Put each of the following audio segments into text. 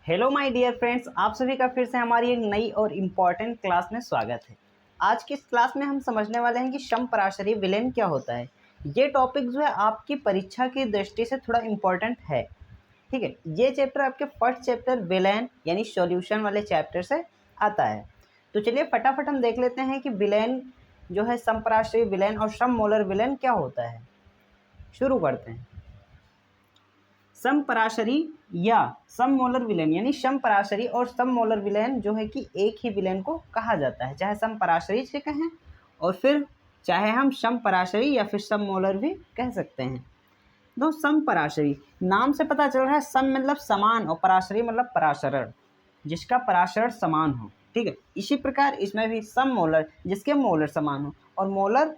Hello my dear friends, आप सभी का फिर से हमारी एक नई और इम्पॉर्टेंट क्लास में स्वागत है। आज की इस क्लास में हम समझने वाले हैं कि समपराशरी विलेन क्या होता है। ये टॉपिक जो है आपकी परीक्षा की दृष्टि से थोड़ा इम्पॉर्टेंट है। ठीक है, ये चैप्टर आपके फर्स्ट चैप्टर विलेन यानी सॉल्यूशन वाले चैप्टर से आता है। तो चलिए फटाफट हम देख लेते हैं कि विलेन जो है समपराशरी विलेन और सम मोलर विलेन क्या होता है। शुरू करते हैं। समपराशरी या सम मोलर विलेन यानी समपराशरी और सम मोलर विलेन जो है कि एक ही विलेन को कहा जाता है, चाहे समपराशरी से कहें और फिर चाहे हम समपराशरी या फिर सम मोलर भी कह सकते हैं। तो समपराशरी नाम से पता चल रहा है, सम मतलब समान और पराशरी मतलब पराशरण, जिसका पराशर समान हो। ठीक है, इसी प्रकार इसमें भी सम मोलर जिसके मोलर समान हो, और मोलर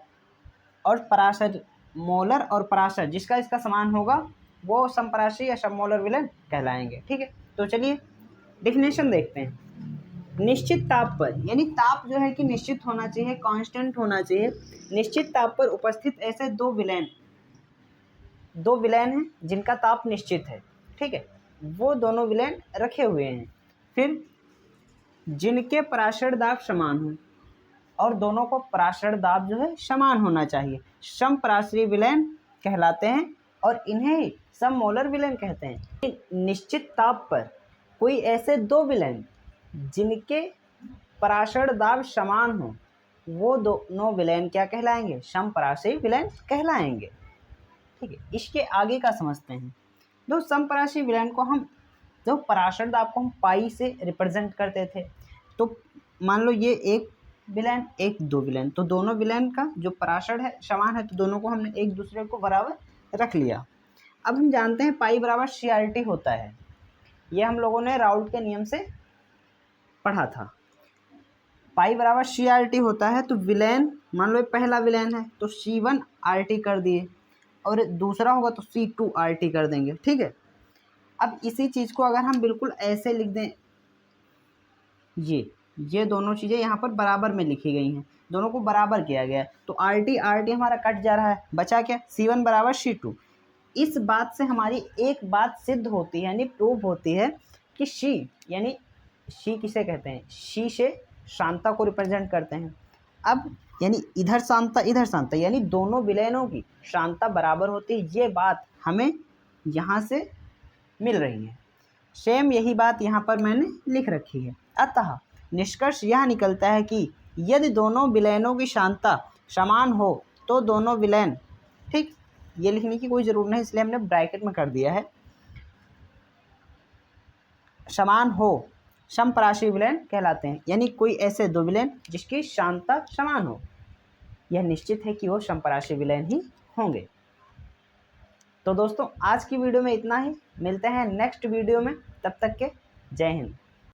और पराशर जिसका इसका समान होगा वो समपराशरी या सममोलर विलेन कहलाएंगे। ठीक है, तो चलिए डिफिनेशन देखते हैं। निश्चित ताप पर यानी ताप जो है कि निश्चित होना चाहिए, कांस्टेंट होना चाहिए। निश्चित ताप पर उपस्थित ऐसे दो विलेन हैं जिनका ताप निश्चित है। ठीक है, वो दोनों विलेन रखे हुए हैं, फिर जिनके पराशर दाब समान हो, और दोनों को पराशर दाब जो है समान होना चाहिए, समपराशरी विलेन कहलाते हैं और इन्हें ही सममोलर विलेन कहते हैं। निश्चित ताप पर कोई ऐसे दो विलेन जिनके पराशर दाब समान हो, वो दोनों विलेन क्या कहलाएंगे? समपराशरी विलेन कहलाएंगे। ठीक है, इसके आगे का समझते हैं। जो समपराशरी विलेन को हम जो पराशर दाब को हम पाई से रिप्रेजेंट करते थे, तो मान लो ये एक विलेन एक दो विलेन, तो दोनों विलेन का जो पराशर है समान है, तो दोनों को हमने एक दूसरे को बराबर रख लिया। अब हम जानते हैं पाई बराबर CRT होता है, ये हम लोगों ने राउल्ट के नियम से पढ़ा था। पाई बराबर CRT होता है, तो विलेन मान लो पहला विलेन है तो C1RT कर दिए, और दूसरा होगा तो C2RT कर देंगे। ठीक है, अब इसी चीज़ को अगर हम बिल्कुल ऐसे लिख दें, ये दोनों चीज़ें यहाँ पर बराबर में लिखी गई हैं, दोनों को बराबर किया गया है, तो RT हमारा कट जा रहा है, बचा क्या? C1 बराबर C2। इस बात से हमारी एक बात सिद्ध होती है यानी प्रूव होती है कि शी यानी शी किसे कहते हैं? शी से शांता को रिप्रेजेंट करते हैं। अब यानी इधर शांता यानी दोनों विलेनों की शांता बराबर होती है, ये बात हमें यहाँ से मिल रही है। सेम यही बात यहाँ पर मैंने लिख रखी है। अतः निष्कर्ष यह निकलता है कि यदि दोनों विलेनों की शांता समान हो तो दोनों विलेन, ठीक, ये लिखने की कोई ज़रूरत नहीं इसलिए हमने ब्रैकेट में कर दिया है, समान हो समपराशरी विलेन कहलाते हैं। यानी कोई ऐसे दो विलेन जिसकी शांता समान हो, यह निश्चित है कि वो समपराशरी विलेन ही होंगे। तो दोस्तों आज की वीडियो में इतना ही, मिलते हैं नेक्स्ट वीडियो में, तब तक के जय हिंद।